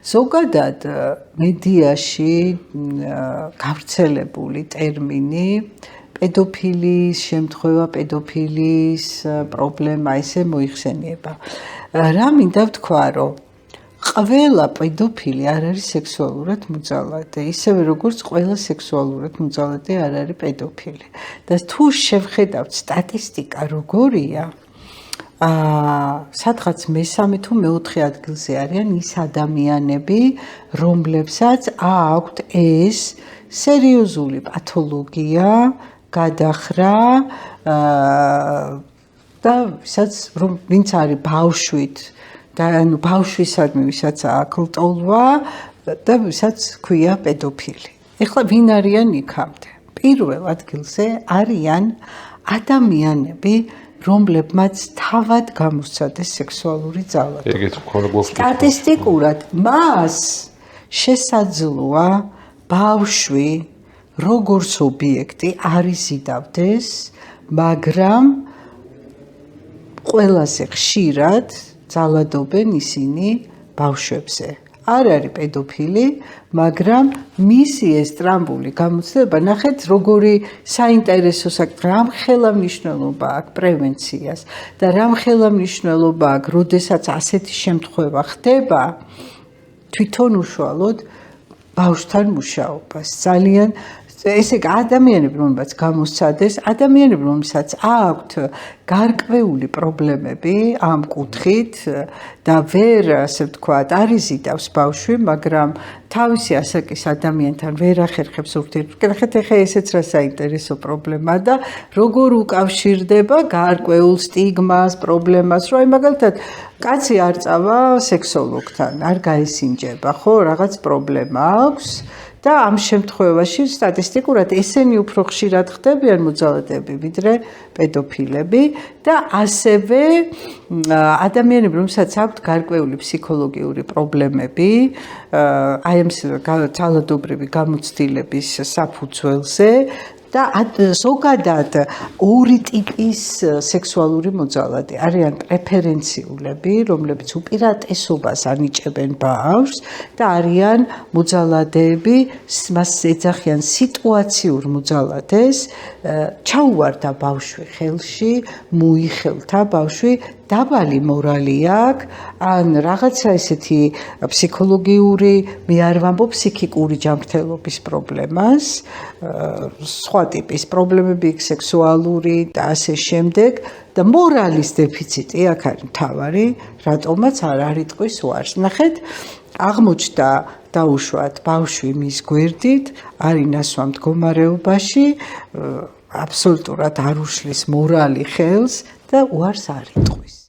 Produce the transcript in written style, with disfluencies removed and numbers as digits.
ზოგადად მედიაში გავრცელებული ტერმინი პედოფილის შემთხვევა, პედოფილის პრობლემა ესე მოიხსენიება. რა მინდა ვთქვა, რომ ყველა პედოფილი არ არის სექსუალურად მუძალადე, ისევე როგორც ყველა სექსუალურად მუძალადე არ არის პედოფილი. და თუ შევხედავთ სტატისტიკა როგორია, სადღაც მესამე თუ მეოთხე ადგილზე არიან ის ადამიანები, რომლებსაც აქვთ ეს სერიოზული პათოლოგია, გადახრა და ვინც არის ბავშვით და ანუ ბავშვისადმი ვისაც აქვს ლტოლვა და ვისაც ქვია პედოფილი. ეხლა ვინ არიან იქამდე? პირველ ადგილზე არიან ადამიანები, რომლებმაც თავად გამოსცადეს სექსუალური ძალადობა. სტატისტიკურად მას შესაძლოა ბავშვი როგორც ობიექტი არ იზიდავდეს, მაგრამ ყველაზე ხშირად ძალადობენ ისინი ბავშვებზე. არ არის პედოფილი, მაგრამ მისი ეს ტრამბული გამოცდილება, ნახეთ როგორი საინტერესო საკითხი, რამხელა მნიშვნელობა აქვს პრევენციას და რამხელა მნიშვნელობა აქვს, როდესაც ასეთი შემთხვევა ხდება, თვითონ უშუალოდ ბავშვთან მუშაობას. ძალიან ესე იგი ადამიანები, რომლებსაც გამოსცადეს, ადამიანები, რომლებსაც აქვთ გარკვეული პრობლემები ამ კუთხით და ვერ, ასე ვთქვათ, არ იზიდავს ბავშვი, მაგრამ თავისი ასაკის ადამიანთან ვერ ახერხებს ურთიერთობას. ნახეთ, ეხლა ესეც რა საინტერესო პრობლემაა და როგორ უკავშირდება გარკვეულ სტიგმას, პრობლემას, რომ აი მაგალითად კაცი არ წავა სექსოლოგთან, არ გაესინჯება, ხო, რაღაც პრობლემა აქვს. და ამ შემთხვევაში სტატისტიკურად ესენი უფრო ხშირად ხდებიან მუძალადეები, ვიდრე პედოფილები და ასევე ადამიანები, რომელსაც აქვთ გარკვეული ფსიქოლოგიური პრობლემები, აი ამ ძალადობრივი გამოცდილების საფუძველზე და ზოგადად ორი ტიპის სექსუალური მოძალადე არიან პრეფერენციულები, რომლებიც უპირატესობას ანიჭებენ ბავშვს და არიან მოძალადეები, მას ეძახიან სიტუაციურ მოძალადეს, ჩაუვარდა ბავშვი ხელში, მოიხელთა ბავშვი, დაბალი მორალი აქვს, ან რაღაცა ესეთი ფსიქოლოგიური, მე არ ვამბობ ფსიქიკური ჯანმრთელობის პრობლემას, სხვა ტიპის პრობლემები, სექსუალური და ასე შემდეგ და მორალის დეფიციტი აქ არის მთავარი, რატომაც არ არიტყვის უარს. ნახეთ, აღმოჩნდა დაუშვათ ბავშვი მის გვერდით, არის ნასვამ მდგომარეობაში, აბსოლუტურად არ უშლის მორალი ხელს და უარს არ იტყვის.